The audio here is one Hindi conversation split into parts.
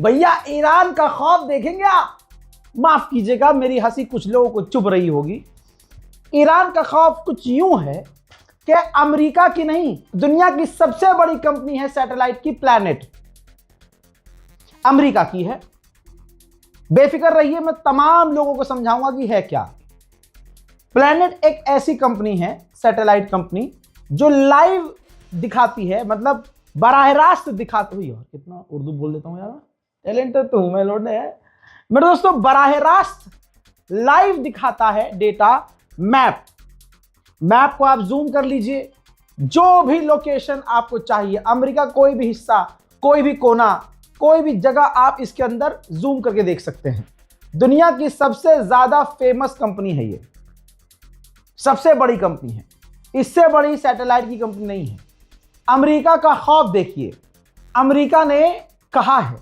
भैया ईरान का खौफ देखेंगे आप। माफ कीजिएगा मेरी हंसी कुछ लोगों को चुभ रही होगी। ईरान का खौफ कुछ यूं है कि अमेरिका की नहीं, दुनिया की सबसे बड़ी कंपनी है सैटेलाइट की प्लैनेट, अमेरिका की है। बेफिक्र रहिए, मैं तमाम लोगों को समझाऊंगा कि है क्या। प्लैनेट एक ऐसी कंपनी है, सैटेलाइट कंपनी, जो लाइव दिखाती है, मतलब बराह रास्त दिखाती हुई। और कितना उर्दू बोल देता हूं यार, टैलेंट तो हूं मैं लौटने है मेरे दोस्तों। बराह रास्त लाइव दिखाता है डेटा, मैप को आप जूम कर लीजिए, जो भी लोकेशन आपको चाहिए, अमेरिका कोई भी हिस्सा, कोई भी कोना, कोई भी जगह आप इसके अंदर जूम करके देख सकते हैं। दुनिया की सबसे ज्यादा फेमस कंपनी है ये, सबसे बड़ी कंपनी है, इससे बड़ी सैटेलाइट की कंपनी नहीं है। अमेरिका का खौफ देखिए। अमेरिका ने कहा है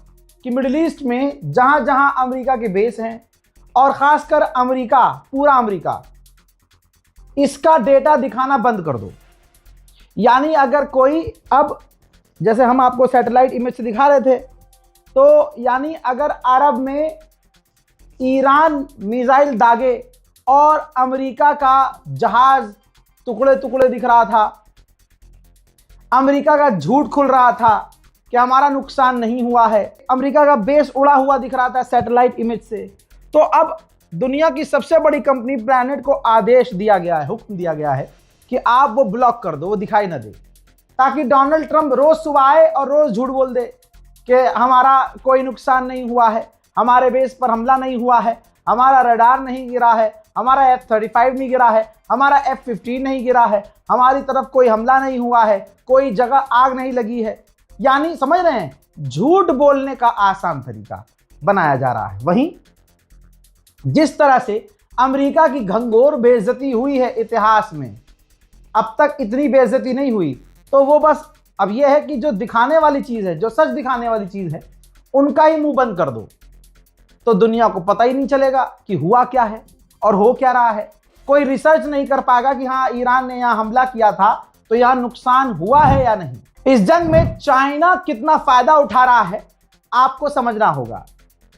कि मिडिल ईस्ट में जहां जहां अमेरिका के बेस हैं, और खासकर अमेरिका, पूरा अमेरिका, इसका डेटा दिखाना बंद कर दो। यानी अगर कोई, अब जैसे हम आपको सैटेलाइट इमेज से दिखा रहे थे, तो यानी अगर अरब में ईरान मिसाइल दागे और अमेरिका का जहाज टुकड़े टुकड़े दिख रहा था, अमेरिका का झूठ खुल रहा था कि हमारा नुकसान नहीं हुआ है, अमेरिका का बेस उड़ा हुआ दिख रहा था सैटेलाइट इमेज से, तो अब दुनिया की सबसे बड़ी कंपनी प्लैनेट को आदेश दिया गया है, हुक्म दिया गया है कि आप वो ब्लॉक कर दो, वो दिखाई ना दे, ताकि डोनाल्ड ट्रंप रोज सुबह आए और रोज झूठ बोल दे कि हमारा कोई नुकसान नहीं हुआ है, हमारे बेस पर हमला नहीं हुआ है, हमारा रडार नहीं गिरा है, हमारा F-35 नहीं गिरा है, हमारा F-15 नहीं गिरा है, हमारी तरफ कोई हमला नहीं हुआ है, कोई जगह आग नहीं लगी है। यानी समझ रहे हैं, झूठ बोलने का आसान तरीका बनाया जा रहा है। वहीं जिस तरह से अमेरिका की घंघोर बेइज्जती हुई है इतिहास में, अब तक इतनी बेइज्जती नहीं हुई, तो वो बस अब यह है कि जो दिखाने वाली चीज है, जो सच दिखाने वाली चीज है, उनका ही मुंह बंद कर दो, तो दुनिया को पता ही नहीं चलेगा कि हुआ क्या है और हो क्या रहा है। कोई रिसर्च नहीं कर पाएगा कि हाँ ईरान ने यहां हमला किया था तो यहां नुकसान हुआ है या नहीं। इस जंग में चाइना कितना फायदा उठा रहा है आपको समझना होगा।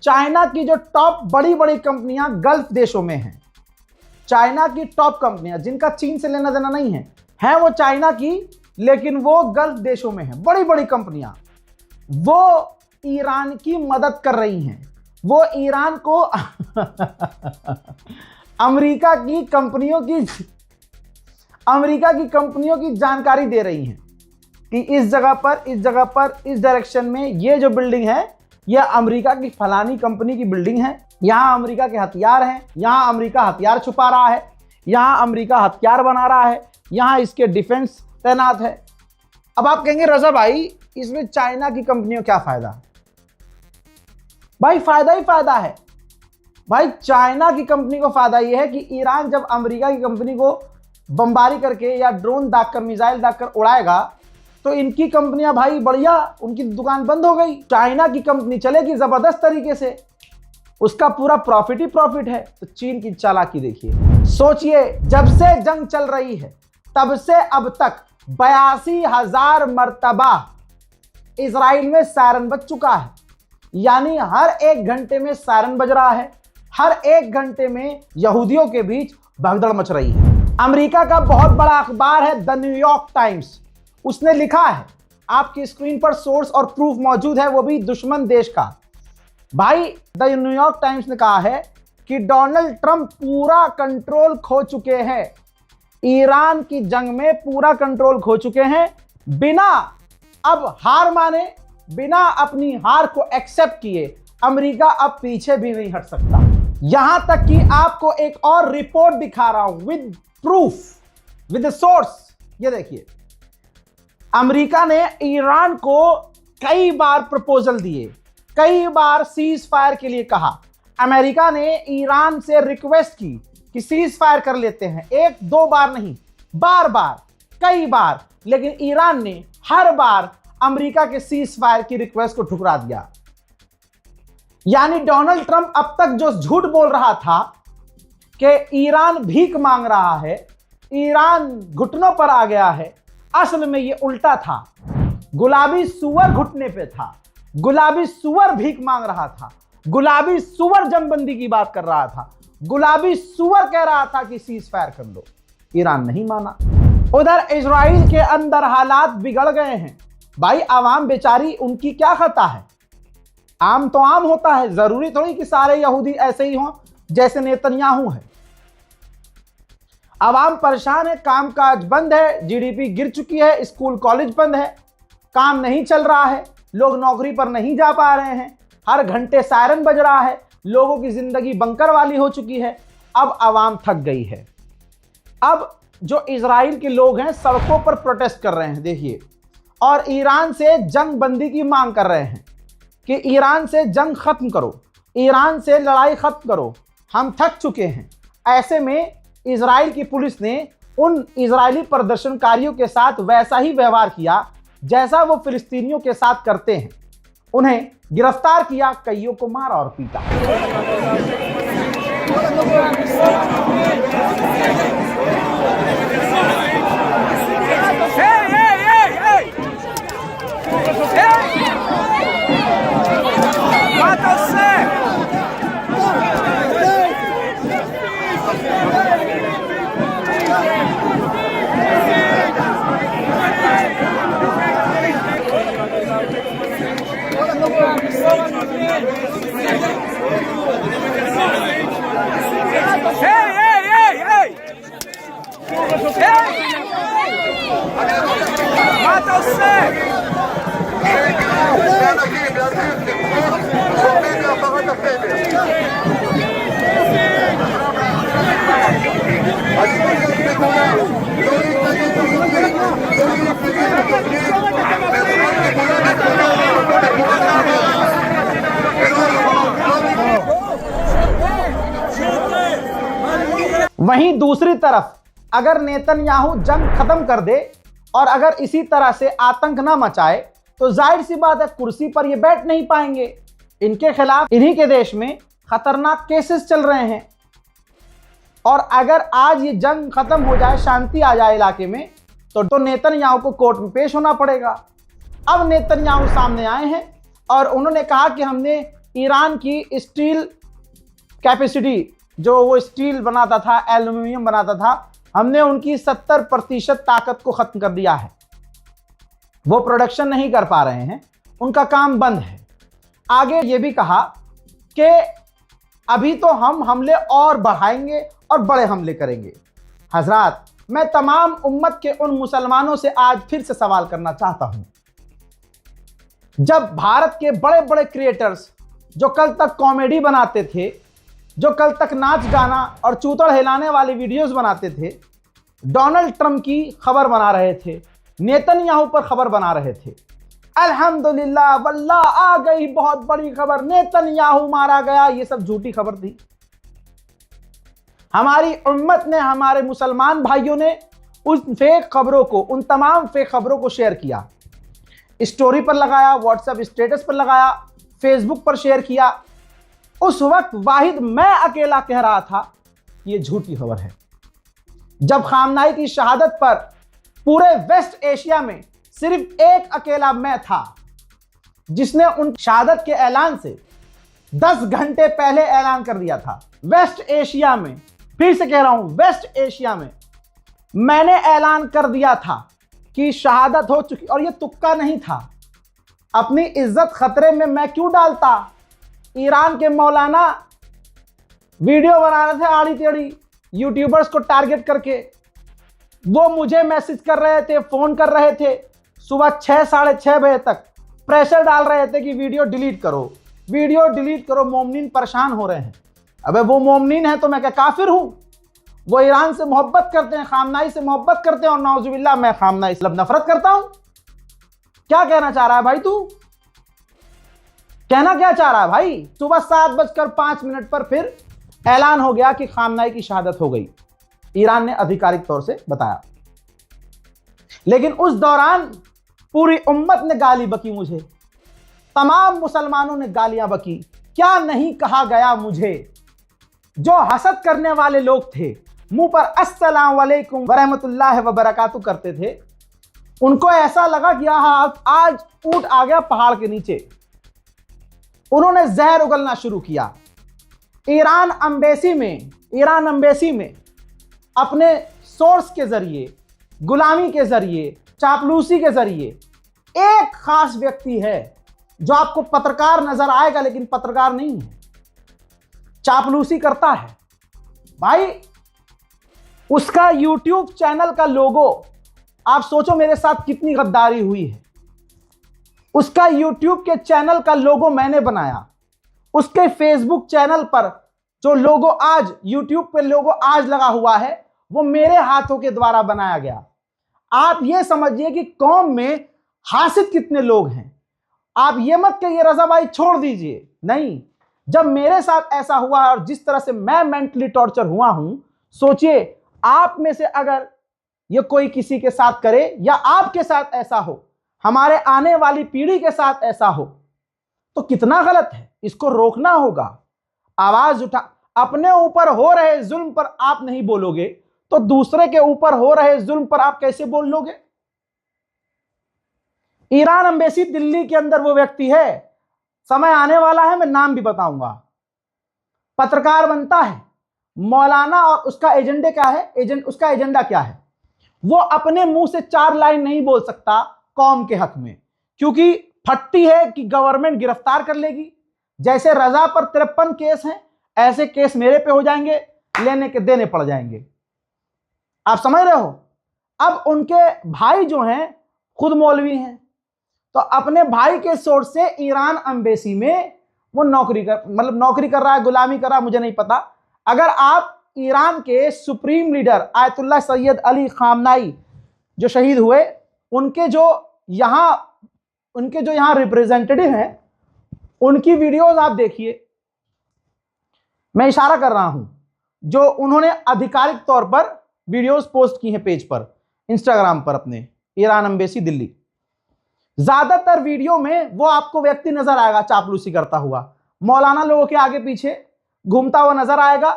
चाइना की जो टॉप बड़ी बड़ी कंपनियां गल्फ देशों में हैं, चाइना की टॉप कंपनियां जिनका चीन से लेना देना नहीं है वो चाइना की, लेकिन वो गल्फ देशों में हैं, बड़ी बड़ी कंपनियां, वो ईरान की मदद कर रही हैं, वो ईरान को अमेरिका की कंपनियों की जानकारी दे रही हैं कि इस जगह पर इस डायरेक्शन में ये जो बिल्डिंग है, यह अमेरिका की फलानी कंपनी की बिल्डिंग है, यहां अमेरिका के हथियार हैं, यहां अमेरिका हथियार छुपा रहा है, यहां अमेरिका हथियार बना रहा है, यहां इसके डिफेंस तैनात है। अब आप कहेंगे रजा भाई इसमें चाइना की कंपनियों क्या फायदा? भाई फायदा ही फायदा है। भाई चाइना की कंपनी को फायदा यह है कि ईरान जब अमेरिका की कंपनी को बमबारी करके या ड्रोन दागकर, मिसाइल दागकर उड़ाएगा, तो इनकी कंपनियां भाई बढ़िया, उनकी दुकान बंद हो गई, चाइना की कंपनी चलेगी जबरदस्त तरीके से, उसका पूरा प्रॉफिट ही प्रॉफिट है। तो चीन की चालाकी देखिए, सोचिए जब से जंग चल रही है तब से अब तक 82,000 मर्तबा इजराइल में सायरन बज चुका है। यानी हर 1 घंटे में सायरन बज रहा है, हर 1 घंटे में यहूदियों के बीच भगदड़ मच रही है। अमेरिका का बहुत बड़ा अखबार है द न्यूयॉर्क टाइम्स, उसने लिखा है, आपकी स्क्रीन पर सोर्स और प्रूफ मौजूद है, वो भी दुश्मन देश का। भाई द न्यूयॉर्क टाइम्स ने कहा है कि डोनाल्ड ट्रंप पूरा कंट्रोल खो चुके हैं, ईरान की जंग में पूरा कंट्रोल खो चुके हैं, बिना अब हार माने, बिना अपनी हार को एक्सेप्ट किए अमेरिका अब पीछे भी नहीं हट सकता। यहां तक कि आपको एक और रिपोर्ट दिखा रहा हूं विद प्रूफ, विद सोर्स। ये देखिए, अमेरिका ने ईरान को कई बार प्रपोजल दिए, कई बार सीज फायर के लिए कहा। अमेरिका ने ईरान से रिक्वेस्ट की कि सीज फायर कर लेते हैं, 1-2 बार नहीं, बार बार, कई बार, लेकिन ईरान ने हर बार अमेरिका के सीज फायर की रिक्वेस्ट को ठुकरा दिया। यानी डोनाल्ड ट्रंप अब तक जो झूठ बोल रहा था कि ईरान भीख मांग रहा है, ईरान घुटनों पर आ गया है, असल में यह उल्टा था। गुलाबी सुअर घुटने पे था, गुलाबी सुअर भीख मांग रहा था, गुलाबी सुअर जंगबंदी की बात कर रहा था, गुलाबी सुअर कह रहा था कि सीज फायर कर लो। ईरान नहीं माना। उधर इजराइल के अंदर हालात बिगड़ गए हैं। भाई आवाम बेचारी, उनकी क्या खता है? आम तो आम होता है, जरूरी थोड़ी कि सारे यहूदी ऐसे ही हों जैसे नेतन्याहू है। आवाम परेशान है, कामकाज बंद है, जीडीपी गिर चुकी है, स्कूल कॉलेज बंद है, काम नहीं चल रहा है, लोग नौकरी पर नहीं जा पा रहे हैं, हर घंटे सायरन बज रहा है, लोगों की जिंदगी बंकर वाली हो चुकी है। अब आवाम थक गई है। अब जो इजराइल के लोग हैं सड़कों पर प्रोटेस्ट कर रहे हैं, देखिए, और ईरान से जंग बंदी की मांग कर रहे हैं कि ईरान से जंग खत्म करो, ईरान से लड़ाई खत्म करो, हम थक चुके हैं। ऐसे में इजराइल की पुलिस ने उन इजरायली प्रदर्शनकारियों के साथ वैसा ही व्यवहार किया जैसा वो फिलिस्तीनियों के साथ करते हैं। उन्हें गिरफ्तार किया, कईयों को मारा और पीटा। वहीं दूसरी तरफ अगर नेतन्याहू जंग खत्म कर दे और अगर इसी तरह से आतंक ना मचाए तो जाहिर सी बात है कुर्सी पर ये बैठ नहीं पाएंगे। इनके खिलाफ इन्हीं के देश में खतरनाक केसेस चल रहे हैं और अगर आज ये जंग खत्म हो जाए, शांति आ जाए इलाके में, तो नेतन्याहू को कोर्ट में पेश होना पड़ेगा। अब नेतन्याहू सामने आए हैं और उन्होंने कहा कि हमने ईरान की स्टील कैपेसिटी, जो वो स्टील बनाता था, एल्यूमिनियम बनाता था, हमने उनकी 70% ताकत को खत्म कर दिया है। वो प्रोडक्शन नहीं कर पा रहे हैं, उनका काम बंद है। आगे ये भी कहा कि अभी तो हम हमले और बढ़ाएंगे और बड़े हमले करेंगे। हजरात, मैं तमाम उम्मत के उन मुसलमानों से आज फिर से सवाल करना चाहता हूं, जब भारत के बड़े बड़े क्रिएटर्स जो कल तक कॉमेडी बनाते थे, जो कल तक नाच गाना और चूतड़ हिलाने वाले वीडियोस बनाते थे, डोनाल्ड ट्रंप की खबर बना रहे थे, नेतन्याहू पर खबर बना रहे थे, अल्हम्दुलिल्लाह वल्लाह आ गई बहुत बड़ी खबर, नेतन्याहू मारा गया, ये सब झूठी खबर थी। हमारी उम्मत ने, हमारे मुसलमान भाइयों ने उन फेक खबरों को, उन तमाम फेक खबरों को शेयर किया, स्टोरी पर लगाया, व्हाट्सएप स्टेटस पर लगाया, फेसबुक पर शेयर किया। उस वक्त वाहिद मैं अकेला कह रहा था ये झूठी खबर है। जब खामनाई की शहादत पर पूरे वेस्ट एशिया में सिर्फ एक अकेला मैं था जिसने उन शहादत के ऐलान से 10 घंटे पहले ऐलान कर दिया था। वेस्ट एशिया में, फिर से कह रहा हूं, वेस्ट एशिया में मैंने ऐलान कर दिया था कि शहादत हो चुकी, और ये तुक्का नहीं था। अपनी इज्जत खतरे में मैं क्यों डालता? ईरान के मौलाना वीडियो बना रहे थे आड़ी टेढ़ी यूट्यूबर्स को टारगेट करके, वो मुझे मैसेज कर रहे थे, फोन कर रहे थे, सुबह 6 साढ़े 6 बजे तक प्रेशर डाल रहे थे कि वीडियो डिलीट करो, वीडियो डिलीट करो, मोमनीन परेशान हो रहे हैं। अबे वो मोमनीन है तो मैं क्या काफिर हूं? वो ईरान से मोहब्बत करते हैं, खामनाई से मोहब्बत करते हैं, और नाउजुबिल्लाह मैं खामनाई से नफरत करता हूं। क्या कहना चाह रहा है भाई तू? कहना क्या चाह रहा है भाई? सुबह 7:05 पर फिर ऐलान हो गया कि खामनाई की शहादत हो गई, ईरान ने आधिकारिक तौर से बताया। लेकिन उस दौरान पूरी उम्मत ने गाली बकी मुझे, तमाम मुसलमानों ने गालियां बकी। क्या नहीं कहा गया मुझे? जो हसद करने वाले लोग थे, मुंह पर अस्सलाम वालेकुम वरहमतुल्लाह व बरकातहू करते थे, उनको ऐसा लगा कि आज ऊंट आ गया पहाड़ के नीचे, उन्होंने जहर उगलना शुरू किया। ईरान एम्बेसी में अपने सोर्स के जरिए, गुलामी के जरिए, चापलूसी के जरिए एक खास व्यक्ति है जो आपको पत्रकार नजर आएगा लेकिन पत्रकार नहीं है, चापलूसी करता है। भाई उसका YouTube चैनल का लोगो, आप सोचो मेरे साथ कितनी गद्दारी हुई है। उसका YouTube के चैनल का लोगो मैंने बनाया, उसके Facebook चैनल पर जो लोगो आज YouTube पे लोगो आज लगा हुआ है वो मेरे हाथों के द्वारा बनाया गया। आप ये समझिए कि कौम में हासिद कितने लोग हैं। आप ये मत कहिए रजा भाई छोड़ दीजिए, नहीं, जब मेरे साथ ऐसा हुआ और जिस तरह से मैं मेंटली टॉर्चर हुआ हूं, सोचिए आप में से अगर ये कोई किसी के साथ करे या आपके साथ ऐसा हो, हमारे आने वाली पीढ़ी के साथ ऐसा हो, तो कितना गलत है। इसको रोकना होगा, आवाज उठा। अपने ऊपर हो रहे जुल्म पर आप नहीं बोलोगे तो दूसरे के ऊपर हो रहे जुल्म पर आप कैसे बोल लोगे। ईरान एम्बेसी दिल्ली के अंदर वो व्यक्ति है, समय आने वाला है मैं नाम भी बताऊंगा, पत्रकार बनता है मौलाना, और उसका एजेंडे क्या है, उसका एजेंडा क्या है, वो अपने मुंह से 4 लाइन नहीं बोल सकता कौम के हक में, क्योंकि फटती है कि गवर्नमेंट गिरफ्तार कर लेगी। जैसे रजा पर 53 केस हैं, ऐसे केस मेरे पे हो जाएंगे, लेने के देने पड़ जाएंगे। आप समझ रहे हो। अब उनके भाई जो हैं खुद मौलवी हैं, तो अपने भाई के सोर्स से ईरान एम्बेसी में वो नौकरी कर रहा है, गुलामी कर रहा है, मुझे नहीं पता। अगर आप ईरान के supreme leader Ayatollah Syed Ali खामनाई जो शहीद हुए, उनके जो यहाँ रिप्रेजेंटेटिव हैं, उनकी वीडियोस आप देखिए, मैं इशारा कर रहा हूं, जो उन्होंने आधिकारिक तौर पर वीडियोस पोस्ट की हैं पेज पर, इंस्टाग्राम पर अपने, ईरान एम्बेसी दिल्ली। ज्यादातर वीडियो में वो आपको व्यक्ति नजर आएगा चापलूसी करता हुआ, मौलाना लोगों के आगे पीछे घूमता हुआ नजर आएगा,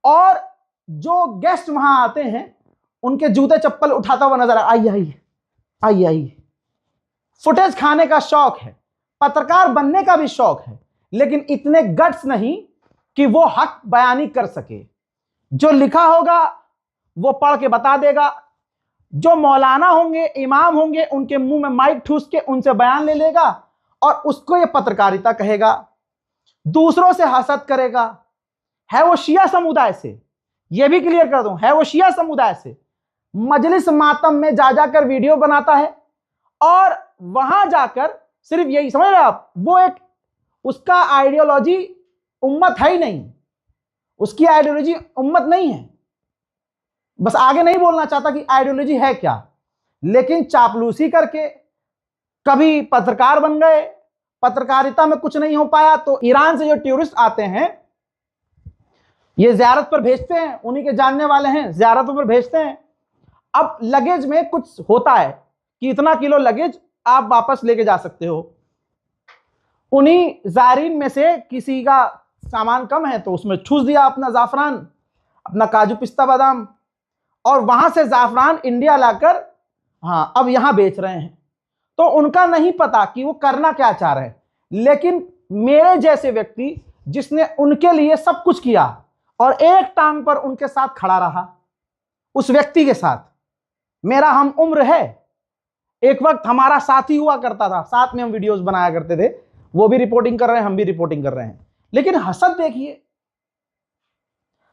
और जो गेस्ट वहां आते हैं उनके जूते चप्पल उठाता हुआ नजर आइए। फुटेज खाने का शौक है, पत्रकार बनने का भी शौक है, लेकिन इतने गट्स नहीं कि वो हक बयानी कर सके। जो लिखा होगा वो पढ़ के बता देगा, जो मौलाना होंगे, इमाम होंगे, उनके मुंह में माइक ठूस के उनसे बयान ले लेगा और उसको ये पत्रकारिता कहेगा, दूसरों से हसद करेगा। है वो शिया समुदाय से, ये भी क्लियर कर दूं, है वो शिया समुदाय से, मजलिस मातम में जा जाकर वीडियो बनाता है और वहां जाकर सिर्फ यही समझ रहे आप, वो एक उसका आइडियोलॉजी उम्मत है ही नहीं, उसकी आइडियोलॉजी उम्मत नहीं है। बस आगे नहीं बोलना चाहता कि आइडियोलॉजी है क्या, लेकिन चापलूसी करके कभी पत्रकार बन गए, पत्रकारिता में कुछ नहीं हो पाया तो ईरान से जो टूरिस्ट आते हैं ये ज़ियारत पर भेजते हैं, उन्हीं के जानने वाले हैं, ज़ियारतों पर भेजते हैं। अब लगेज में कुछ होता है कि इतना किलो लगेज आप वापस लेके जा सकते हो, उन्हीं ज़ायरीन में से किसी का सामान कम है तो उसमें ठूस दिया अपना ज़ाफ़रान, अपना काजू पिस्ता बादाम, और वहां से ज़ाफ़रान इंडिया लाकर अब यहां बेच रहे हैं। तो उनका नहीं पता कि वो करना क्या चाह रहे हैं, लेकिन मेरे जैसे व्यक्ति जिसने उनके लिए सब कुछ किया और एक टांग पर उनके साथ खड़ा रहा, उस व्यक्ति के साथ मेरा हम उम्र है, एक वक्त हमारा साथी हुआ करता था, साथ में हम वीडियोस बनाया करते थे, वो भी रिपोर्टिंग कर रहे हैं, हम भी रिपोर्टिंग कर रहे हैं। लेकिन हसद देखिए,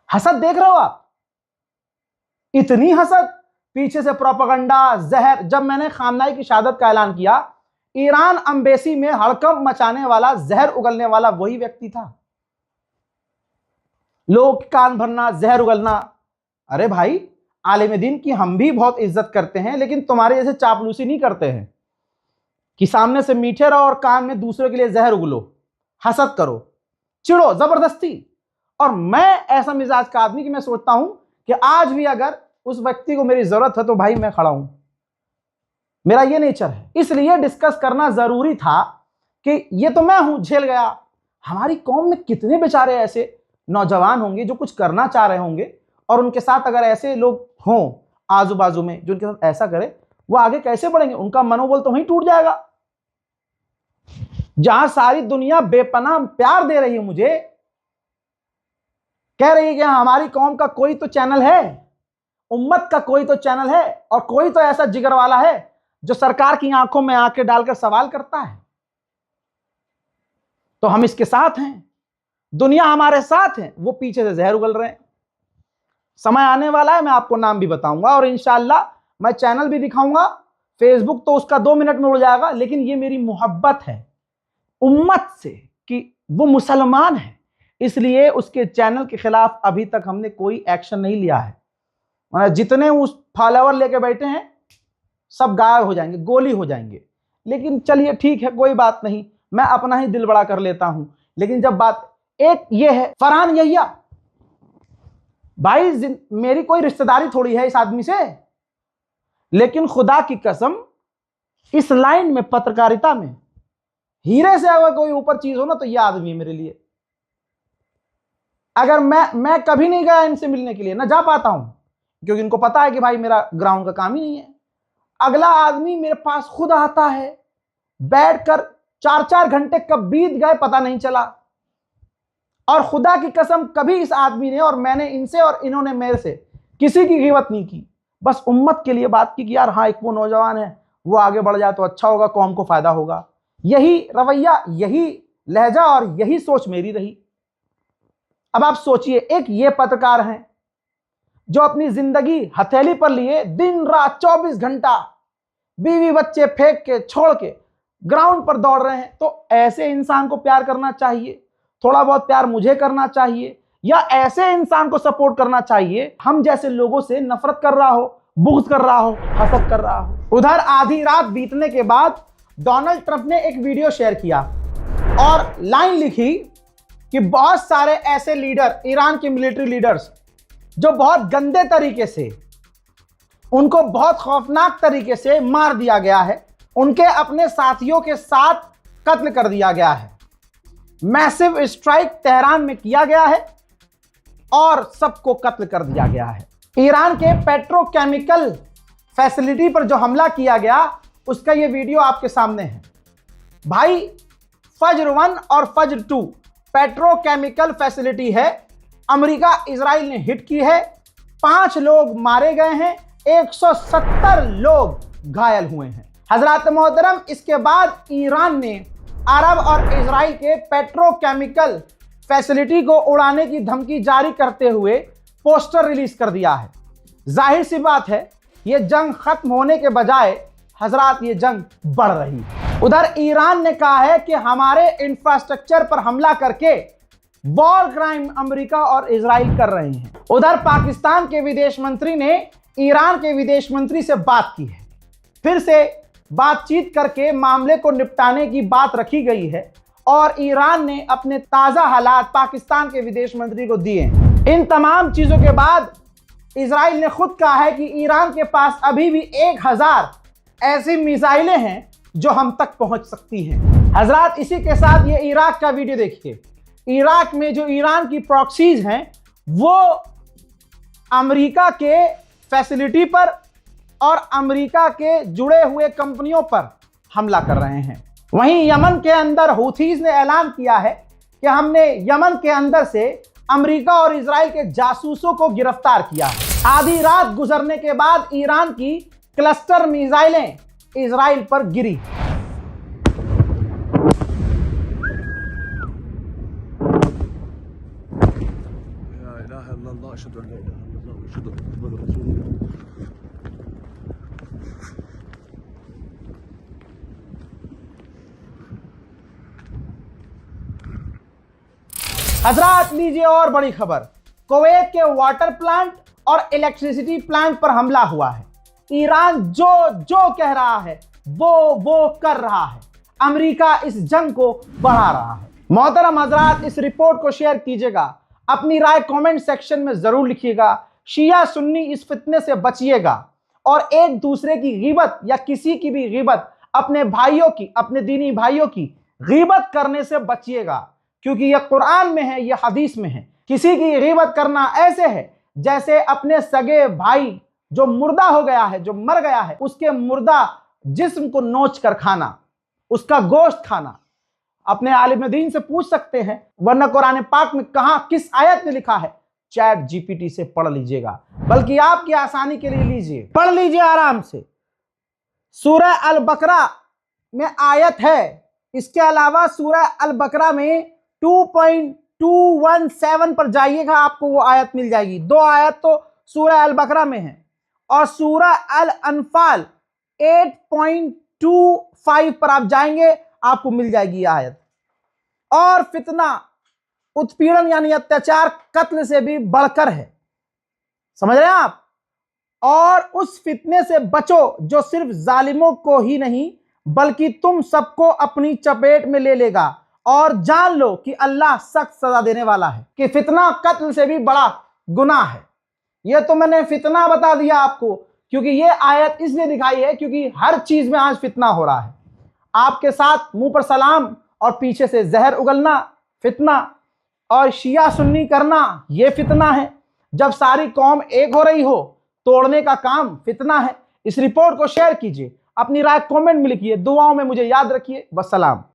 हसद देख रहे हो आप, इतनी हसद, पीछे से प्रोपेगेंडा, जहर। जब मैंने खामनाई की शहादत का ऐलान किया, ईरान एम्बेसी में हड़कंप मचाने वाला, जहर उगलने वाला वही व्यक्ति था। लोग कान भरना, जहर उगलना। अरे भाई, आलिम दीन की हम भी बहुत इज्जत करते हैं, लेकिन तुम्हारे जैसे चापलूसी नहीं करते हैं कि सामने से मीठे रहो और कान में दूसरे के लिए जहर उगलो, हसद करो, चिढ़ो जबरदस्ती। और मैं ऐसा मिजाज का आदमी कि मैं सोचता हूं कि आज भी अगर उस व्यक्ति को मेरी जरूरत है तो भाई मैं खड़ा हूं, मेरा ये नेचर है। इसलिए डिस्कस करना जरूरी था कि ये तो मैं हूं, झेल गया। हमारी कौम में कितने बेचारे ऐसे नौजवान होंगे जो कुछ करना चाह रहे होंगे, और उनके साथ अगर ऐसे लोग हों आजू बाजू में जो उनके साथ ऐसा करे, वो आगे कैसे बढ़ेंगे? उनका मनोबल तो वहीं टूट जाएगा। जहां सारी दुनिया बेपनाह प्यार दे रही है मुझे, कह रही है कि हमारी कौम का कोई तो चैनल है, उम्मत का कोई तो चैनल है, और कोई तो ऐसा जिगर वाला है जो सरकार की आंखों में आंखें डालकर सवाल करता है, तो हम इसके साथ हैं। दुनिया हमारे साथ है, वो पीछे से जहर उगल रहे हैं। समय आने वाला है, मैं आपको नाम भी बताऊंगा और इंशाअल्लाह मैं चैनल भी दिखाऊंगा। फेसबुक तो उसका 2 मिनट में उड़ जाएगा, लेकिन ये मेरी मोहब्बत है उम्मत से कि वो मुसलमान है, इसलिए उसके चैनल के खिलाफ अभी तक हमने कोई एक्शन नहीं लिया है। मतलब जितने उस फॉलोअर लेके बैठे हैं सब गायब हो जाएंगे, गोली हो जाएंगे। लेकिन चलिए ठीक है, कोई बात नहीं, मैं अपना ही दिल बड़ा कर लेता हूं। लेकिन जब बात एक ये है, फरहान यहिया भाई, मेरी कोई रिश्तेदारी थोड़ी है इस आदमी से, लेकिन खुदा की कसम इस लाइन में, पत्रकारिता में हीरे से अगर कोई ऊपर चीज हो ना तो यह आदमी है मेरे लिए। अगर मैं कभी नहीं गया इनसे मिलने के लिए, ना जा पाता हूं, क्योंकि इनको पता है कि भाई मेरा ग्राउंड का काम ही नहीं है। अगला आदमी मेरे पास खुद आता है, बैठकर 4-4 घंटे कब बीत गए पता नहीं चला। और खुदा की कसम कभी इस आदमी ने और मैंने इनसे और इन्होंने मेरे से किसी की गिबत नहीं की, बस उम्मत के लिए बात की कि यार हाँ, एक वो नौजवान है, वो आगे बढ़ जाए तो अच्छा होगा, कौम को फायदा होगा। यही रवैया, यही लहजा और यही सोच मेरी रही। अब आप सोचिए, एक ये पत्रकार हैं जो अपनी जिंदगी हथेली पर लिए दिन रात 24 घंटा बीवी बच्चे फेंक के छोड़ के ग्राउंड पर दौड़ रहे हैं, तो ऐसे इंसान को प्यार करना चाहिए, थोड़ा बहुत प्यार मुझे करना चाहिए, या ऐसे इंसान को सपोर्ट करना चाहिए हम जैसे लोगों से नफरत कर रहा हो, बुग़्ज़ कर रहा हो, हसद कर रहा हो। उधर आधी रात बीतने के बाद डोनाल्ड ट्रंप ने एक वीडियो शेयर किया और लाइन लिखी कि बहुत सारे ऐसे लीडर, ईरान के मिलिट्री लीडर्स जो बहुत गंदे तरीके से, उनको बहुत खौफनाक तरीके से मार दिया गया है, उनके अपने साथियों के साथ कत्ल कर दिया गया है। मैसिव स्ट्राइक तेहरान में किया गया है और सबको कत्ल कर दिया गया है। ईरान के पेट्रोकेमिकल फैसिलिटी पर जो हमला किया गया, उसका ये वीडियो आपके सामने है। भाई, फज्र 1 और फज्र 2 पेट्रोकेमिकल फैसिलिटी है, अमेरिका इजराइल ने हिट की है, 5 लोग मारे गए हैं, 170 लोग घायल हुए हैं। हजरात मोहतरम, इसके बाद ईरान ने अरब और इजराइल के पेट्रोकेमिकल फैसिलिटी को उड़ाने की धमकी जारी करते हुए पोस्टर रिलीज कर दिया है। जाहिर सी बात है, ये जंग खत्म होने के बजाय हजरात ये जंग बढ़ रही है। उधर ईरान ने कहा है कि हमारे इंफ्रास्ट्रक्चर पर हमला करके वॉर क्राइम अमेरिका और इजराइल कर रहे हैं। उधर पाकिस्तान के विदेश मंत्री ने ईरान के विदेश मंत्री से बात की है, फिर से बातचीत करके मामले को निपटाने की बात रखी गई है और ईरान ने अपने ताज़ा हालात पाकिस्तान के विदेश मंत्री को दिए। इन तमाम चीज़ों के बाद इजराइल ने खुद कहा है कि ईरान के पास अभी भी 1000 ऐसी मिसाइलें हैं जो हम तक पहुंच सकती हैं। हजरात, इसी के साथ ये इराक का वीडियो देखिए। इराक में जो ईरान की प्रॉक्सीज हैं वो अमेरिका के फैसिलिटी पर और अमेरिका के जुड़े हुए कंपनियों पर हमला कर रहे हैं। वहीं यमन के अंदर हूथीज ने ऐलान किया है कि हमने यमन के अंदर से अमेरिका और इजराइल के जासूसों को गिरफ्तार किया है। आधी रात गुजरने के बाद ईरान की क्लस्टर मिसाइलें इजराइल पर गिरी। हजरात, लीजिए और बड़ी खबर। कुवैत के वाटर प्लांट और इलेक्ट्रिसिटी प्लांट पर हमला हुआ है। ईरान जो जो कह रहा है वो कर रहा है। अमेरिका इस जंग को बढ़ा रहा है। मोहतरम हजरात, इस रिपोर्ट को शेयर कीजिएगा, अपनी राय कमेंट सेक्शन में जरूर लिखिएगा। शिया सुन्नी इस फितने से बचिएगा और एक दूसरे की गीबत या किसी की भी गीबत, अपने भाइयों की, अपने दीनी भाइयों की गीबत करने से बचिएगा, क्योंकि यह कुरान में है, यह हदीस में है। किसी की गीबत करना ऐसे है जैसे अपने सगे भाई जो मुर्दा हो गया है, जो मर गया है, उसके मुर्दा जिस्म को नोच कर खाना, उसका गोश्त खाना। अपने आलिम दीन से पूछ सकते हैं, वरना कुरान पाक में कहां किस आयत में लिखा है, चैट जीपीटी से पढ़ लीजिएगा। बल्कि आपकी आसानी के लिए लीजिए, पढ़ लीजिए आराम से। सूरह अल बकरा में आयत है, इसके अलावा सूरह अल बकरा में 2.217 पर जाइएगा, आपको वो आयत मिल जाएगी। 2 आयत तो सूरह अल बकरा में है, और सूरह अल अनफाल 8.25 पर आप जाएंगे, आपको मिल जाएगी यह आयत। और फितना, उत्पीड़न यानी अत्याचार कत्ल से भी बढ़कर है, समझ रहे हैं आप। और उस फितने से बचो जो सिर्फ जालिमों को ही नहीं बल्कि तुम सबको अपनी चपेट में ले लेगा, और जान लो कि अल्लाह सख्त सजा देने वाला है। कि फितना कत्ल से भी बड़ा गुनाह है। यह तो मैंने फितना बता दिया आपको, क्योंकि यह आयत इसलिए दिखाई है क्योंकि हर चीज में आज फितना हो रहा है। आपके साथ मुंह पर सलाम और पीछे से जहर उगलना फितना, और शिया सुन्नी करना यह फितना है। जब सारी कौम एक हो रही हो, तोड़ने का काम फितना है। इस रिपोर्ट को शेयर कीजिए, अपनी राय कमेंट में लिखिए, दुआओं में मुझे याद रखिए। वस्सलाम।